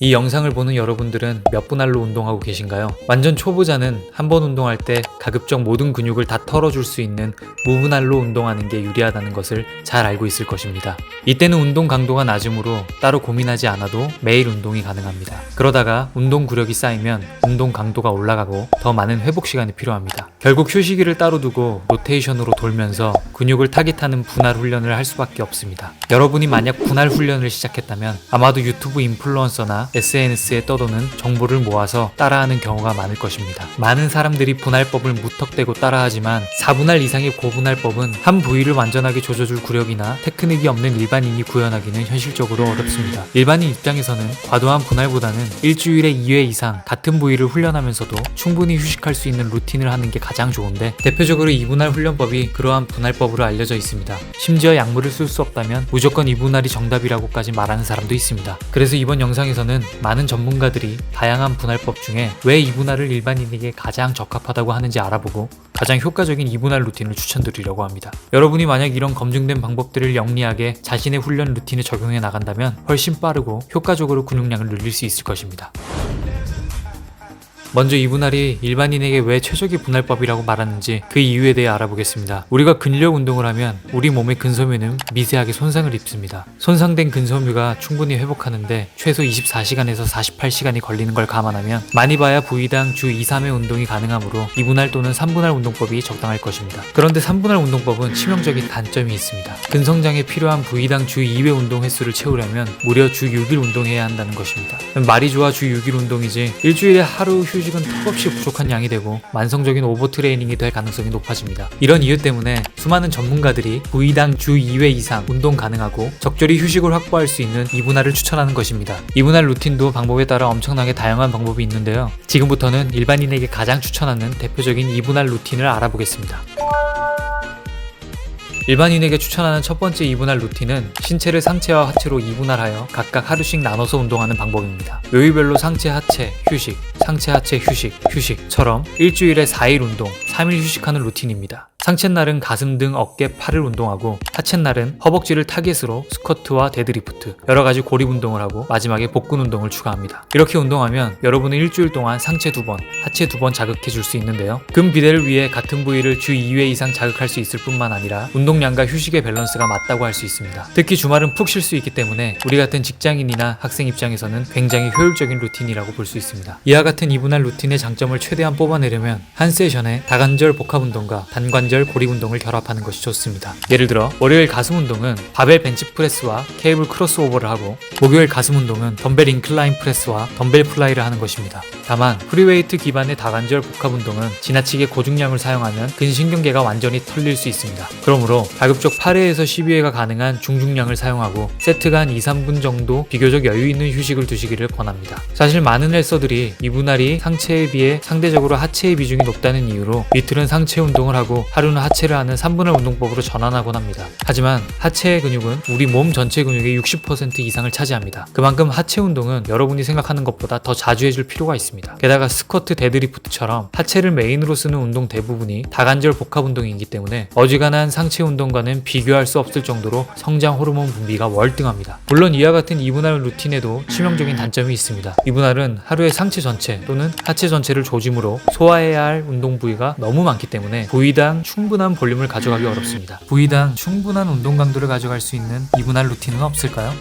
이 영상을 보는 여러분들은 몇 분할로 운동하고 계신가요? 완전 초보자는 한 번 운동할 때 가급적 모든 근육을 다 털어줄 수 있는 무분할로 운동하는 게 유리하다는 것을 잘 알고 있을 것입니다. 이때는 운동 강도가 낮으므로 따로 고민하지 않아도 매일 운동이 가능합니다. 그러다가 운동 구력이 쌓이면 운동 강도가 올라가고 더 많은 회복 시간이 필요합니다. 결국 휴식일을 따로 두고 로테이션으로 돌면서 근육을 타깃하는 분할 훈련을 할 수밖에 없습니다. 여러분이 만약 분할 훈련을 시작했다면 아마도 유튜브 인플루언서나 SNS에 떠도는 정보를 모아서 따라하는 경우가 많을 것입니다. 많은 사람들이 분할법을 무턱대고 따라하지만 4분할 이상의 고분할법은 한 부위를 완전하게 조져줄 구력이나 테크닉이 없는 일반인이 구현하기는 현실적으로 어렵습니다. 일반인 입장에서는 과도한 분할보다는 일주일에 2회 이상 같은 부위를 훈련하면서도 충분히 휴식할 수 있는 루틴을 하는 게 가장 좋은데, 대표적으로 2분할 훈련법이 그러한 분할법으로 알려져 있습니다. 심지어 약물을 쓸 수 없다면 무조건 2분할이 정답이라고까지 말하는 사람도 있습니다. 그래서 이번 영상에서는 많은 전문가들이 다양한 분할법 중에 왜 2분할을 일반인에게 가장 적합하다고 하는지 알아보고 가장 효과적인 2분할 루틴을 추천드리려고 합니다. 여러분이 만약 이런 검증된 방법들을 영리하게 자신의 훈련 루틴에 적용해 나간다면 훨씬 빠르고 효과적으로 근육량을 늘릴 수 있을 것입니다. 먼저 2분할이 일반인에게 왜 최적의 분할법이라고 말하는지 그 이유에 대해 알아보겠습니다. 우리가 근력 운동을 하면 우리 몸의 근섬유는 미세하게 손상을 입습니다. 손상된 근섬유가 충분히 회복하는데 최소 24시간에서 48시간이 걸리는 걸 감안하면 많이 봐야 부위당 주 2, 3회 운동이 가능하므로 2분할 또는 3분할 운동법이 적당할 것입니다. 그런데 3분할 운동법은 치명적인 단점이 있습니다. 근성장에 필요한 부위당 주 2회 운동 횟수를 채우려면 무려 주 6일 운동해야 한다는 것입니다. 말이 좋아 주 6일 운동이지 일주일에 하루 휴식은 턱없이 부족한 양이 되고 만성적인 오버트레이닝이 될 가능성이 높아집니다. 이런 이유 때문에 수많은 전문가들이 부위당 주 2회 이상 운동 가능하고 적절히 휴식을 확보할 수 있는 2분할을 추천하는 것입니다. 2분할 루틴도 방법에 따라 엄청나게 다양한 방법이 있는데요. 지금부터는 일반인에게 가장 추천하는 대표적인 2분할 루틴을 알아보겠습니다. 일반인에게 추천하는 첫 번째 2분할 루틴은 신체를 상체와 하체로 2분할하여 각각 하루씩 나눠서 운동하는 방법입니다. 요일별로 상체, 하체, 휴식, 상체, 하체, 휴식, 휴식처럼 일주일에 4일 운동, 3일 휴식하는 루틴입니다. 상체날은 가슴 등 어깨, 팔을 운동하고 하체날은 허벅지를 타겟으로 스쿼트와 데드리프트, 여러가지 고립 운동을 하고 마지막에 복근 운동을 추가합니다. 이렇게 운동하면 여러분은 일주일 동안 상체 2번, 하체 2번 자극해 줄 수 있는데요. 근비대를 위해 같은 부위를 주 2회 이상 자극할 수 있을 뿐만 아니라 운동량과 휴식의 밸런스가 맞다고 할 수 있습니다. 특히 주말은 푹 쉴 수 있기 때문에 우리 같은 직장인이나 학생 입장에서는 굉장히 효율적인 루틴이라고 볼 수 있습니다. 이와 같은 2분할 루틴의 장점을 최대한 뽑아내려면 한 세션에 다관절 복합 운동과 단관절 고립 운동을 결합하는 것이 좋습니다. 예를 들어 월요일 가슴 운동은 바벨 벤치프레스와 케이블 크로스오버를 하고, 목요일 가슴 운동은 덤벨 인클라인 프레스와 덤벨 플라이를 하는 것입니다. 다만 프리웨이트 기반의 다관절 복합 운동은 지나치게 고중량을 사용하면 근신경계가 완전히 털릴 수 있습니다. 그러므로 가급적 8회에서 12회가 가능한 중중량을 사용하고 세트가 한 2, 3분 정도 비교적 여유 있는 휴식을 두시기를 권합니다. 사실 많은 헬서들이 2분할이 상체에 비해 상대적으로 하체의 비중이 높다는 이유로 이틀은 상체 운동을 하고 하루는 하체를 하는 3분할 운동법으로 전환하곤 합니다. 하지만 하체의 근육은 우리 몸 전체 근육의 60% 이상을 차지합니다. 그만큼 하체 운동은 여러분이 생각하는 것보다 더 자주 해줄 필요가 있습니다. 게다가 스쿼트, 데드리프트처럼 하체를 메인으로 쓰는 운동 대부분이 다관절 복합 운동이기 때문에 어지간한 상체 운동과는 비교할 수 없을 정도로 성장 호르몬 분비가 월등합니다. 물론 이와 같은 2분할 루틴에도 치명적인 단점이 있습니다. 2분할은 하루에 상체 전체 또는 하체 전체를 조짐으로 소화해야 할 운동 부위가 너무 많기 때문에 부위당 충분한 볼륨을 가져가기 어렵습니다. 부위당 충분한 운동 강도를 가져갈 수 있는 2분할 루틴은 없을까요?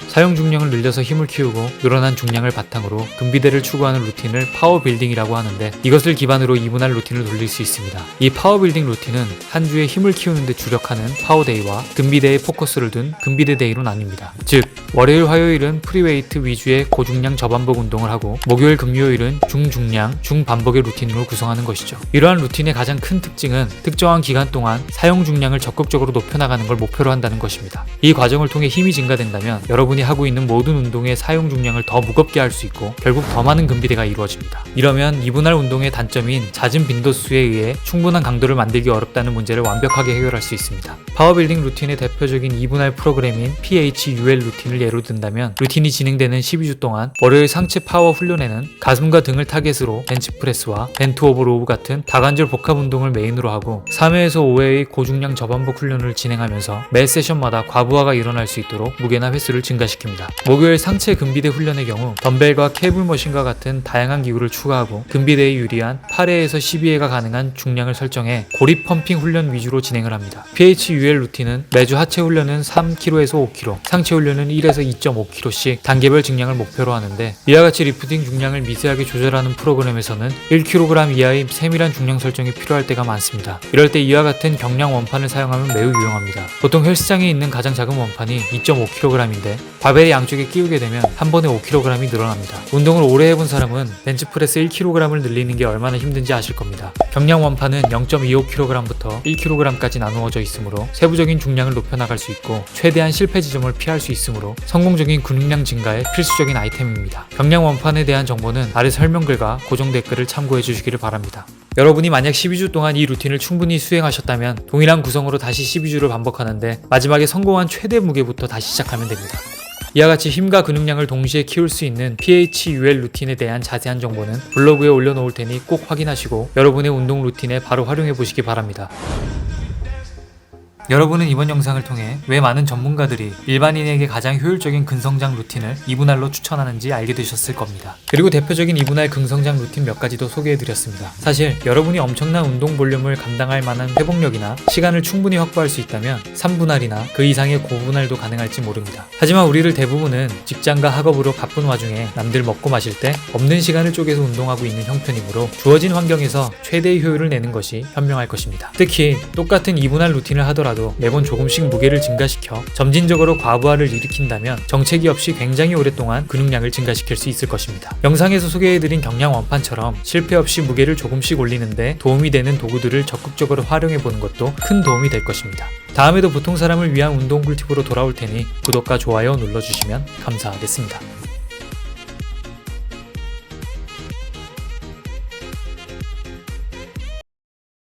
사용 중량을 늘려서 힘을 키우고 늘어난 중량을 바탕으로 근비대를 추구하는 루틴을 파워빌딩이라고 하는데, 이것을 기반으로 2분할 루틴을 돌릴 수 있습니다. 이 파워빌딩 루틴은 한 주에 힘을 키우는 데 주력하는 파워데이와 근비대에 포커스를 둔 근비대 데이로 나뉩니다. 즉 월요일, 화요일은 프리웨이트 위주의 고중량 저반복 운동을 하고 목요일, 금요일은 중중량, 중반복의 루틴으로 구성하는 것이죠. 이러한 루틴의 가장 큰 특징은 특정한 기간 동안 사용 중량을 적극적으로 높여나가는 걸 목표로 한다는 것입니다. 이 과정을 통해 힘이 증가된다면 여러분이 하고 있는 모든 운동의 사용 중량을 더 무겁게 할 수 있고 결국 더 많은 근비대가 이루어집니다. 이러면 2분할 운동의 단점인 잦은 빈도수에 의해 충분한 강도를 만들기 어렵다는 문제를 완벽하게 해결할 수 있습니다. 파워빌딩 루틴의 대표적인 2분할 프로그램인 PHUL 루틴을 예로 든다면, 루틴이 진행되는 12주 동안 월요일 상체 파워 훈련에는 가슴과 등을 타겟으로 벤치프레스와 벤트 오버 로우 같은 다관절 복합 운동을 메인으로 하고 3회에서 5회의 고중량 저반복 훈련을 진행하면서 매 세션마다 과부하가 일어날 수 있도록 무게나 횟수를 증가시킵니다. 증가시킵니다. 목요일 상체 근비대 훈련의 경우 덤벨과 케이블 머신과 같은 다양한 기구를 추가하고 근비대에 유리한 8회에서 12회가 가능한 중량을 설정해 고립 펌핑 훈련 위주로 진행을 합니다. PHUL 루틴은 매주 하체 훈련은 3kg에서 5kg, 상체 훈련은 1에서 2.5kg씩 단계별 증량을 목표로 하는데, 이와 같이 리프팅 중량을 미세하게 조절하는 프로그램에서는 1kg 이하의 세밀한 중량 설정이 필요할 때가 많습니다. 이럴 때 이와 같은 경량 원판을 사용하면 매우 유용합니다. 보통 헬스장에 있는 가장 작은 원판이 2.5kg인데 바벨의 양쪽에 끼우게 되면 한 번에 5kg이 늘어납니다. 운동을 오래 해본 사람은 벤치프레스 1kg을 늘리는 게 얼마나 힘든지 아실 겁니다. 경량 원판은 0.25kg부터 1kg까지 나누어져 있으므로 세부적인 중량을 높여나갈 수 있고 최대한 실패 지점을 피할 수 있으므로 성공적인 근육량 증가에 필수적인 아이템입니다. 경량 원판에 대한 정보는 아래 설명글과 고정 댓글을 참고해 주시기를 바랍니다. 여러분이 만약 12주 동안 이 루틴을 충분히 수행하셨다면 동일한 구성으로 다시 12주를 반복하는데 마지막에 성공한 최대 무게부터 다시 시작하면 됩니다. 이와 같이 힘과 근육량을 동시에 키울 수 있는 PHUL 루틴에 대한 자세한 정보는 블로그에 올려놓을 테니 꼭 확인하시고 여러분의 운동 루틴에 바로 활용해 보시기 바랍니다. 여러분은 이번 영상을 통해 왜 많은 전문가들이 일반인에게 가장 효율적인 근성장 루틴을 2분할로 추천하는지 알게 되셨을 겁니다. 그리고 대표적인 2분할 근성장 루틴 몇 가지도 소개해드렸습니다. 사실 여러분이 엄청난 운동 볼륨을 감당할 만한 회복력이나 시간을 충분히 확보할 수 있다면 3분할이나 그 이상의 고분할도 가능할지 모릅니다. 하지만 우리를 대부분은 직장과 학업으로 바쁜 와중에 남들 먹고 마실 때 없는 시간을 쪼개서 운동하고 있는 형편이므로 주어진 환경에서 최대의 효율을 내는 것이 현명할 것입니다. 특히 똑같은 2분할 루틴을 하더라도 매번 조금씩 무게를 증가시켜 점진적으로 과부하를 일으킨다면 정체기 없이 굉장히 오랫동안 근육량을 증가시킬 수 있을 것입니다. 영상에서 소개해드린 경량 원판처럼 실패 없이 무게를 조금씩 올리는데 도움이 되는 도구들을 적극적으로 활용해보는 것도 큰 도움이 될 것입니다. 다음에도 보통 사람을 위한 운동 꿀팁으로 돌아올 테니 구독과 좋아요 눌러주시면 감사하겠습니다.